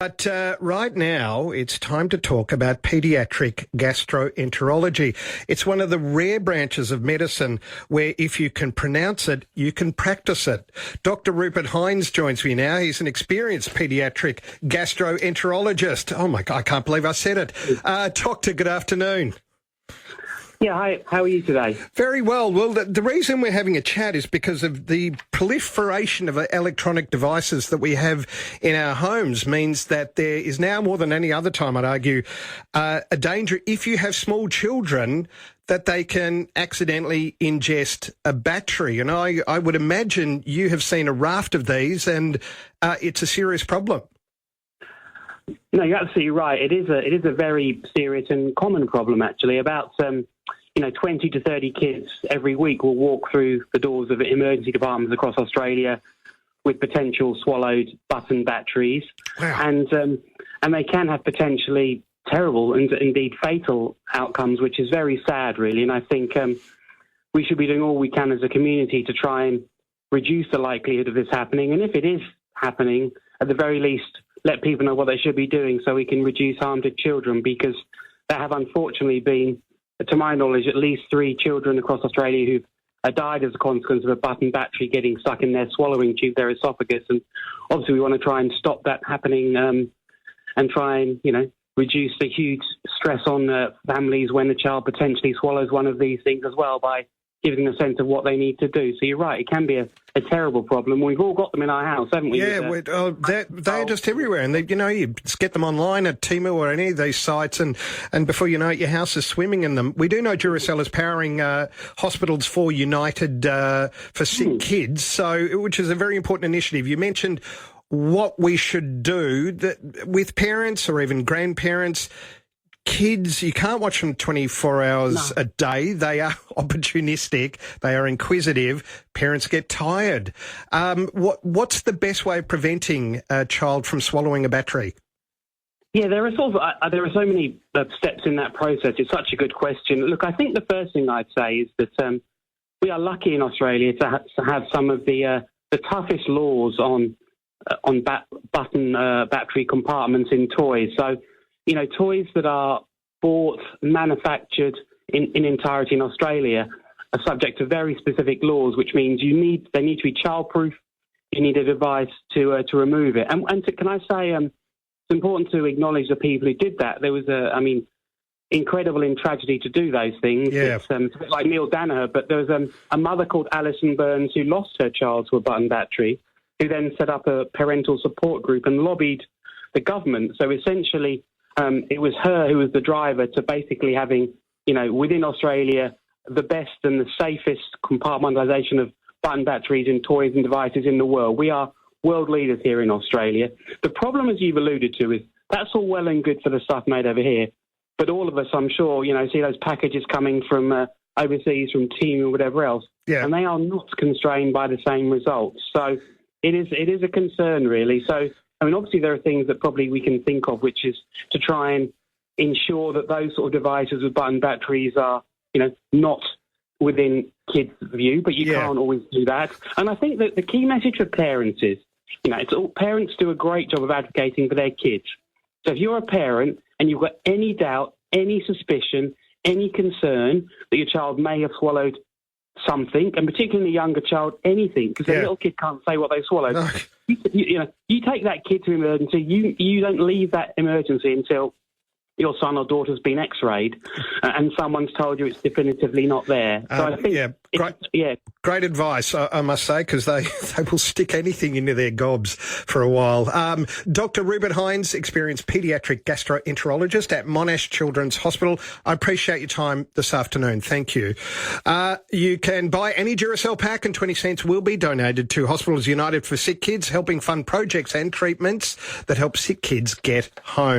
But right now, it's time to talk about paediatric gastroenterology. It's one of the rare branches of medicine where if you can pronounce it, you can practice it. Dr. Rupert Hines joins me now. He's an experienced paediatric gastroenterologist. Oh my God, I can't believe I said it. Doctor, good afternoon. Yeah, hi. How are you today? Very well. Well, the reason we're having a chat is because of the proliferation of electronic devices that we have in our homes means that there is now more than any other time, I'd argue, a danger if you have small children that they can accidentally ingest a battery. And I would imagine you have seen a raft of these and it's a serious problem. No, you're absolutely right. It is a very serious and common problem, actually. About 20 to 30 kids every week will walk through the doors of emergency departments across Australia with potential swallowed button batteries. Wow. And they can have potentially terrible and indeed fatal outcomes, which is very sad, really. And I think we should be doing all we can as a community to try and reduce the likelihood of this happening. And if it is happening, at the very least, let people know what they should be doing so we can reduce harm to children, because there have unfortunately been, to my knowledge, at least 3 children across Australia who've died as a consequence of a button battery getting stuck in their swallowing tube, their esophagus. And obviously we want to try and stop that happening and try and, reduce the huge stress on families when a child potentially swallows one of these things as well by giving them a sense of what they need to do. So you're right, it can be a terrible problem. We've all got them in our house, haven't we? Yeah, they're just everywhere. And, you just get them online at Temu or any of these sites and before you know it, your house is swimming in them. We do know Duracell is powering Hospitals for United for sick kids, which is a very important initiative. You mentioned what we should do with parents or even grandparents. Kids, you can't watch them 24 hours a day. They are opportunistic. They are inquisitive. Parents get tired. What's the best way of preventing a child from swallowing a battery? Yeah, there are so many steps in that process. It's such a good question. Look, I think the first thing I'd say is that we are lucky in Australia to have some of the toughest laws on button battery compartments in toys. So, toys that are bought, manufactured in entirety in Australia are subject to very specific laws, which means they need to be childproof. You need a device to remove it. Can I say it's important to acknowledge the people who did that. There was incredible in tragedy to do those things. Yeah. It's a bit like Neil Danaher, but there was a mother called Alison Burns who lost her child to a button battery, who then set up a parental support group and lobbied the government. So essentially, it was her who was the driver to basically having, within Australia, the best and the safest compartmentalisation of button batteries in toys and devices in the world. We are world leaders here in Australia. The problem, as you've alluded to, is that's all well and good for the stuff made over here. But all of us, I'm sure, see those packages coming from overseas, from Temu or whatever else, and they are not constrained by the same results. So it is a concern, really. So obviously there are things that probably we can think of, which is to try and ensure that those sort of devices with button batteries are, not within kids' view, but you can't always do that. And I think that the key message for parents is, parents do a great job of advocating for their kids. So if you're a parent and you've got any doubt, any suspicion, any concern that your child may have swallowed something, and particularly a younger child, anything, because the little kid can't say what they swallowed. No. You take that kid to emergency. You don't leave that emergency until your son or daughter's been X-rayed and someone's told you it's definitively not there. So I think great advice, I must say, because they will stick anything into their gobs for a while. Dr. Rupert Hines, experienced paediatric gastroenterologist at Monash Children's Hospital. I appreciate your time this afternoon. Thank you. You can buy any Duracell pack and 20 cents will be donated to Hospitals United for Sick Kids, helping fund projects and treatments that help sick kids get home.